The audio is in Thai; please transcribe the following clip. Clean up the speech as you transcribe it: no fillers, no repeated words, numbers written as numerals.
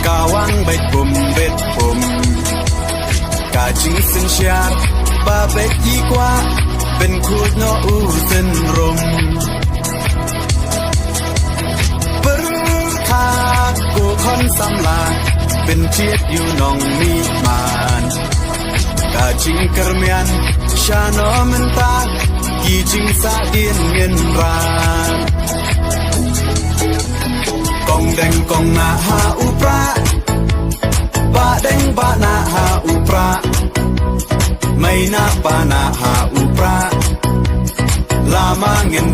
Kawang baik bet bom Ka chính sinh xia ba bet yi quaเป็นคูดโนอูเส้นรมปรึคากูคอนสำลาเป็นเทียดอยู่นองมีมานกาจิงกระเมียนชาโนมันตากีจิงสาเดียนเงินรากองแดงกองนาหาอุปราบะแดงบะนาหาอุปราไม่นาปานาหาอุปราลามาเงิน